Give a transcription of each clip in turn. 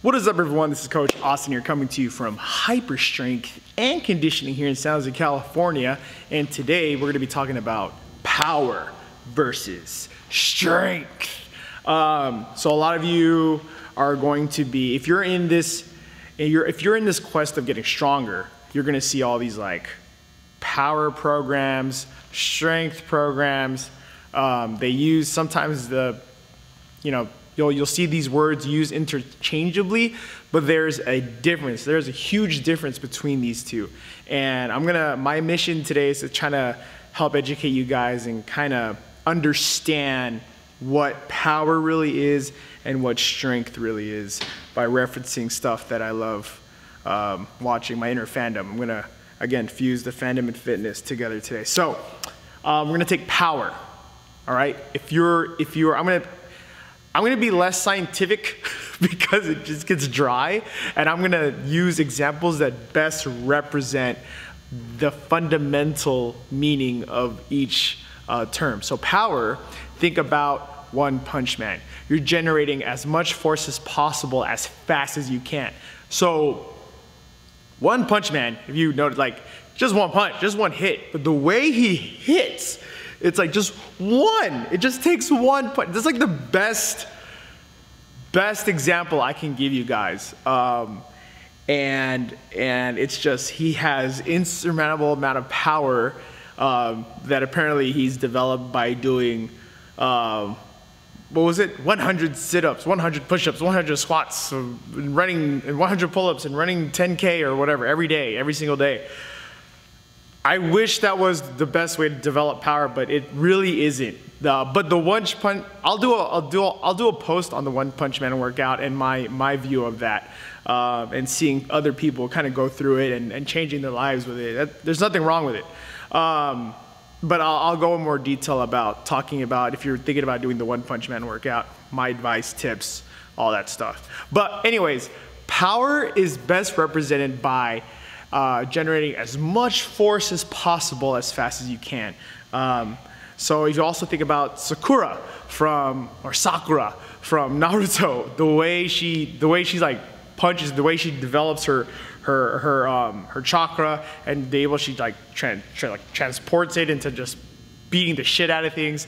What is up, everyone? This is Coach Austin here, coming to you from Hyper Strength and Conditioning here in San Jose, California. And today we're going to be talking about power versus strength. So a lot of you are going to be, if you're in this quest of getting stronger, you're going to see all these like power programs, strength programs. They use sometimes you'll see these words used interchangeably, but there's a difference. There's a huge difference between these two. And my mission today is to try to help educate you guys and kind of understand what power really is and what strength really is by referencing stuff that I love watching, my inner fandom. I'm gonna, again, fuse the fandom and fitness together today. So we're gonna take power, all right? I'm gonna be less scientific because it just gets dry, and I'm gonna use examples that best represent the fundamental meaning of each term. So power, think about One Punch Man. You're generating as much force as possible as fast as you can. So One Punch Man, if you notice, like just one punch, just one hit, but the way he hits, it's like just one. It just takes one punch. That's like the best example I can give you guys. And it's just, he has insurmountable amount of power that apparently he's developed by doing, 100 sit-ups, 100 push-ups, 100 squats, running, and 100 pull-ups, and running 10K or whatever every day, every single day. I wish that was the best way to develop power, but it really isn't. But the One Punch, I'll do a post on the One Punch Man workout and my view of that, and seeing other people kind of go through it and changing their lives with it. There's nothing wrong with it. But I'll go in more detail about talking about if you're thinking about doing the One Punch Man workout, my advice, tips, all that stuff. But anyways, power is best represented by generating as much force as possible as fast as you can. So if you also think about Sakura from Naruto, the way she's like punches, the way she develops her chakra, and the able she like transports it into just beating the shit out of things.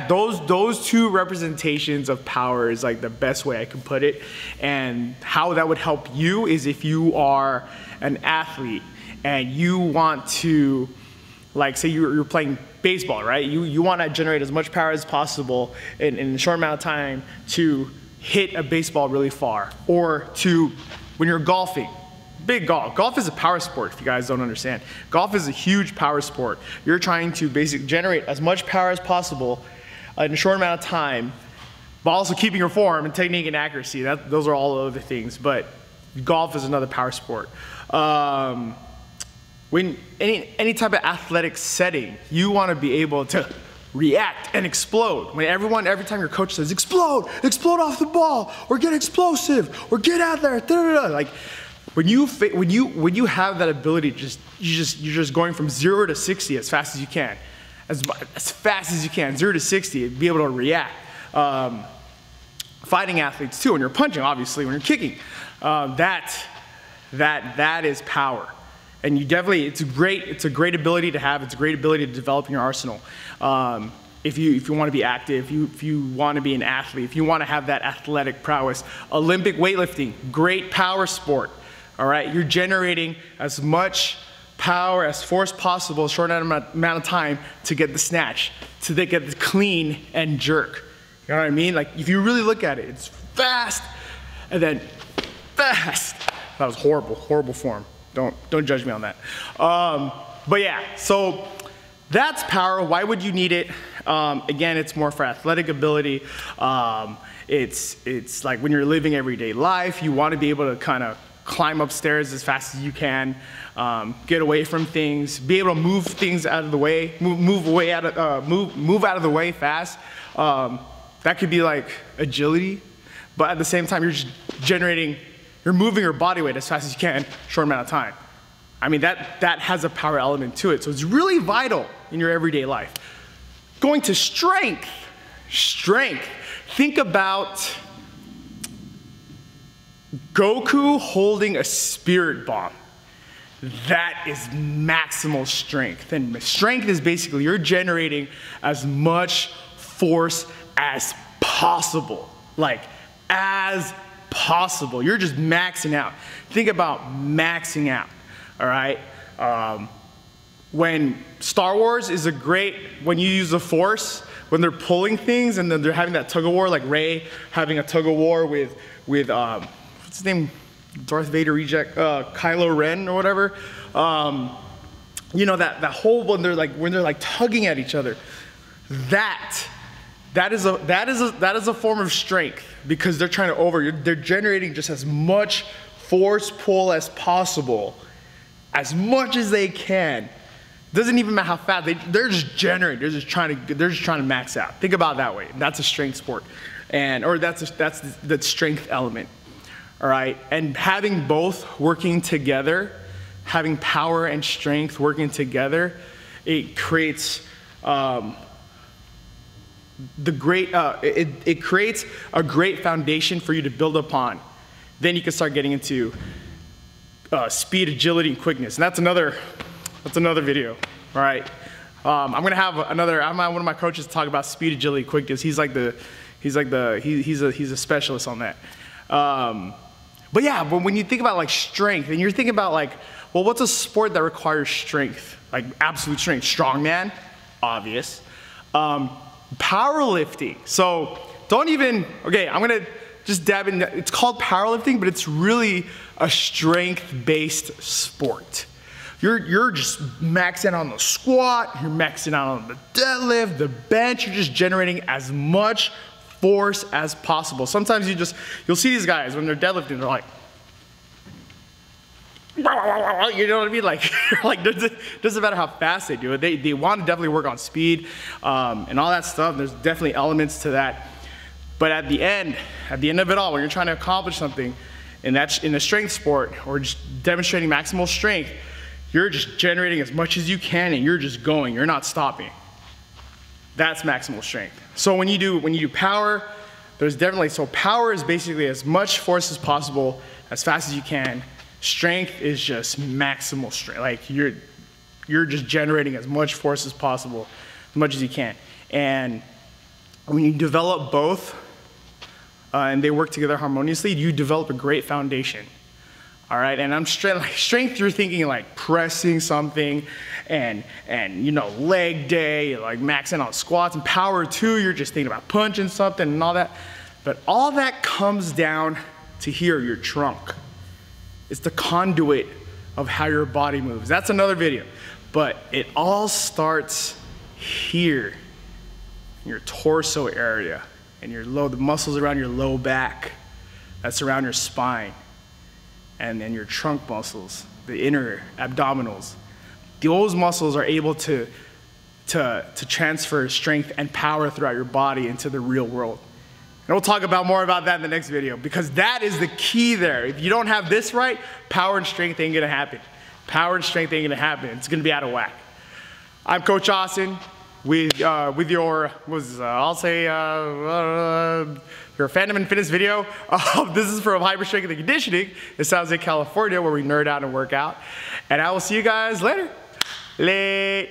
Those two representations of power is like the best way I can put it. And how that would help you is if you are an athlete and you want to, like, say you're playing baseball, right? You want to generate as much power as possible in a short amount of time to hit a baseball really far, or to, when you're golfing, big golf. Golf is a power sport, if you guys don't understand. Golf is a huge power sport. You're trying to basically generate as much power as possible in a short amount of time, but also keeping your form and technique and accuracy. Those are all other things, but golf is another power sport. When any type of athletic setting, you want to be able to react and explode. Every time your coach says, explode off the ball, or get explosive, or get out there, like, when you have that ability, you're just going from 0 to 60 as fast as you can, as fast as you can, 0 to 60, be able to react. Fighting athletes too, when you're punching, obviously, when you're kicking, that is power. And it's a great ability to have. It's a great ability to develop in your arsenal. If you want to be active, if you want to be an athlete, if you want to have that athletic prowess. Olympic weightlifting, great power sport. All right, you're generating as much power as force possible, short amount of time to get the snatch, to get the clean and jerk. You know what I mean? Like, if you really look at it, it's fast and then fast. That was horrible form. Don't judge me on that. But yeah, so that's power. Why would you need it? Again, it's more for athletic ability. It's like when you're living everyday life, you want to be able to kind of climb upstairs as fast as you can, get away from things, be able to move things out of the way, move out of the way fast. That could be like agility, but at the same time, you're moving your body weight as fast as you can, short amount of time. I mean, that has a power element to it. So it's really vital in your everyday life. Going to strength. Think about Goku holding a spirit bomb. That is maximal strength. And strength is basically you're generating as much force as possible. Like, as possible. You're just maxing out. Think about maxing out, all right? When Star Wars is when you use the Force, when they're pulling things and then they're having that tug of war, like Rey having a tug of war with what's his name? Darth Vader reject, Kylo Ren or whatever. You know, that whole when they're like tugging at each other. That is a form of strength because they're trying to they're generating just as much force pull as possible, as much as they can. Doesn't even matter how fast they're just generating. They're just trying to max out. Think about it that way. That's a strength sport, or that's the strength element. All right, and having both working together, having power and strength working together, it creates it creates a great foundation for you to build upon. Then you can start getting into speed, agility, and quickness, and that's another video. All right, I'm gonna have one of my coaches talk about speed, agility, quickness. He's a specialist on that. But yeah, when you think about like strength, and you're thinking about like, well, what's a sport that requires strength? Like absolute strength. Strongman, obvious. Powerlifting. So I'm gonna just dab in. It's called powerlifting, but it's really a strength-based sport. You're just maxing out on the squat, you're maxing out on the deadlift, the bench, you're just generating as much force as possible. Sometimes you'll see these guys when they're deadlifting, they're like, you know what I mean? Like, doesn't matter how fast they do it. They want to definitely work on speed and all that stuff. There's definitely elements to that. But at the end of it all, when you're trying to accomplish something, and that's in a strength sport or just demonstrating maximal strength, you're just generating as much as you can and you're just going, you're not stopping. That's maximal strength. So when you do power, power is basically as much force as possible, as fast as you can. Strength is just maximal strength. Like you're just generating as much force as possible, as much as you can. And when you develop both, and they work together harmoniously, you develop a great foundation. All right, and strength, you're thinking like pressing something and leg day, like maxing out squats, and power too, you're just thinking about punching something and all that. But all that comes down to here, your trunk. It's the conduit of how your body moves. That's another video. But it all starts here, in your torso area, and the muscles around your low back, that's around your spine. And then your trunk muscles, the inner abdominals. Those muscles are able to transfer strength and power throughout your body into the real world. And we'll talk more about that in the next video, because that is the key there. If you don't have this right, power and strength ain't gonna happen. Power and strength ain't gonna happen. It's gonna be out of whack. I'm Coach Austin with your, your Fandom and Fitness video. This is from Hyper Strength and Conditioning in San Jose, California, where we nerd out and work out. And I will see you guys later.